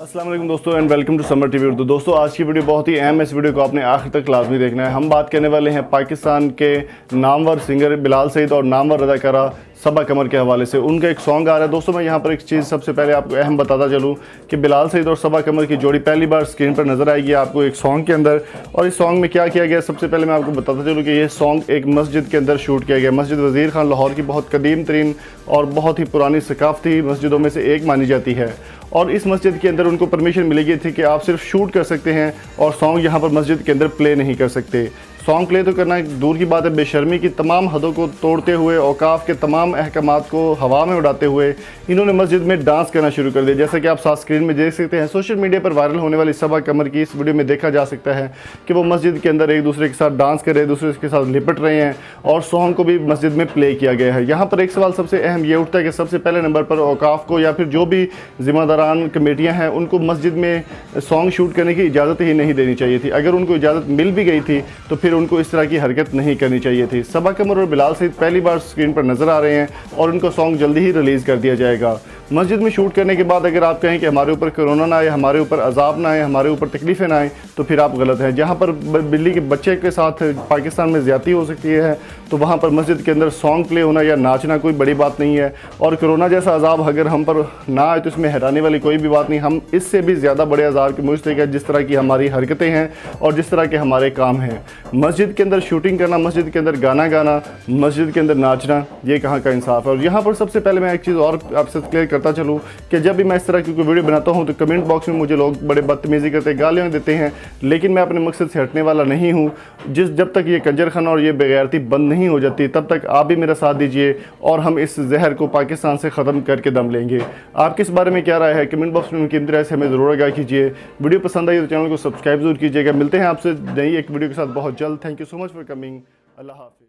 अस्सलाम वालेकुम दोस्तों and welcome to Samar TV Urdu. दोस्तों आज की वीडियो बहुत ही अहम है। इस वीडियो को आपने आखिर तक लाजमी देखना है। हम बात करने वाले हैं पाकिस्तान के नामवर सिंगर बिलाल सईद और नामवर अदाकारा सबा कमर के हवाले से। उनका एक सॉन्ग आ रहा है। दोस्तों मैं यहाँ पर एक चीज़ सबसे पहले आपको अहम बताता चलूँ कि बिलाल सईद और सबा कमर की जोड़ी पहली बार स्क्रीन पर नज़र आएगी आपको एक सॉन्ग के अंदर। और इस सॉन्ग में क्या किया गया, सबसे पहले मैं आपको बताता चलूँ कि ये सॉन्ग एक मस्जिद के अंदर शूट किया गया। मस्जिद वज़ीर खान लाहौर की बहुत कदीम तरीन और बहुत ही पुरानी सकाफ़ती मस्जिदों में से एक मानी जाती है। और इस मस्जिद के अंदर उनको परमिशन मिली गई थी कि आप सिर्फ शूट कर सकते हैं और सॉन्ग यहाँ पर मस्जिद के अंदर प्ले नहीं कर सकते। सॉन्ग प्ले तो करना एक दूर की बात है, बेशर्मी की तमाम हदों को तोड़ते हुए औकाफ के तमाम अहकामात को हवा में उड़ाते हुए इन्होंने मस्जिद में डांस करना शुरू कर दिया। जैसा कि आप साथ स्क्रीन में देख सकते हैं, सोशल मीडिया पर वायरल होने वाली सबा कमर की इस वीडियो में देखा जा सकता है कि वो मस्जिद के अंदर एक दूसरे के साथ डांस कर रहे हैं, दूसरे के साथ लिपट रहे हैं और सॉन्ग को भी मस्जिद में प्ले किया गया है। यहाँ पर एक सवाल सबसे अहम ये उठता है कि सबसे पहले नंबर पर औकाफ को या फिर जो भी ज़िम्मेदारान कमेटियाँ हैं उनको मस्जिद में सॉन्ग शूट करने की इजाज़त ही नहीं देनी चाहिए थी। अगर उनको इजाज़त मिल भी गई थी तो फिर उनको इस तरह की हरकत नहीं करनी चाहिए थी। सबा कमर और बिलाल सईद पहली बार स्क्रीन पर नज़र आ रहे हैं और उनका सॉन्ग जल्दी ही रिलीज़ कर दिया जाएगा। मस्जिद में शूट करने के बाद अगर आप कहें कि हमारे ऊपर कोरोना ना आए, हमारे ऊपर अजाब ना आए, हमारे ऊपर तकलीफ़ें ना आए, तो फिर आप गलत हैं। जहाँ पर बिल्ली के बच्चे के साथ पाकिस्तान में ज़्यादती हो सकती है तो वहाँ पर मस्जिद के अंदर सॉन्ग प्ले होना या नाचना कोई बड़ी बात नहीं है। और कोरोना जैसा अजाब अगर हम पर ना आए तो इसमें हैरानी वाली कोई भी बात नहीं। हम इससे भी ज़्यादा बड़े अजाब के मुस्तहिक है जिस तरह की हमारी हरकतें हैं और जिस तरह के हमारे काम हैं। मस्जिद के अंदर शूटिंग करना, मस्जिद के अंदर गाना गाना, मस्जिद के अंदर नाचना, ये कहाँ का इंसाफ है। और यहाँ पर सबसे पहले मैं एक चीज़ और आपसे क्लियर करता चलूँ कि जब भी मैं इस तरह की कोई वीडियो बनाता हूँ तो कमेंट बॉक्स में मुझे लोग बड़े बदतमीज़ी करते, गालियाँ देते हैं, लेकिन मैं अपने मकसद से हटने वाला नहीं हूँ। जब तक ये कंजरखाना और ये बेगैरती बंद नहीं हो जाती तब तक आप भी मेरा साथ दीजिए और हम इस जहर को पाकिस्तान से ख़त्म करके दम लेंगे। आपकी इस बारे में क्या राय है, कमेंट बॉक्स में उनकी तरह से हमें ज़रूर आगाह कीजिए। वीडियो पसंद आई तो चैनल को सब्सक्राइब जरूर कीजिएगा। मिलते हैं आपसे नई एक वीडियो के साथ बहुत जल्द। Thank you so much for coming. अल्लाह हाफ़िज़।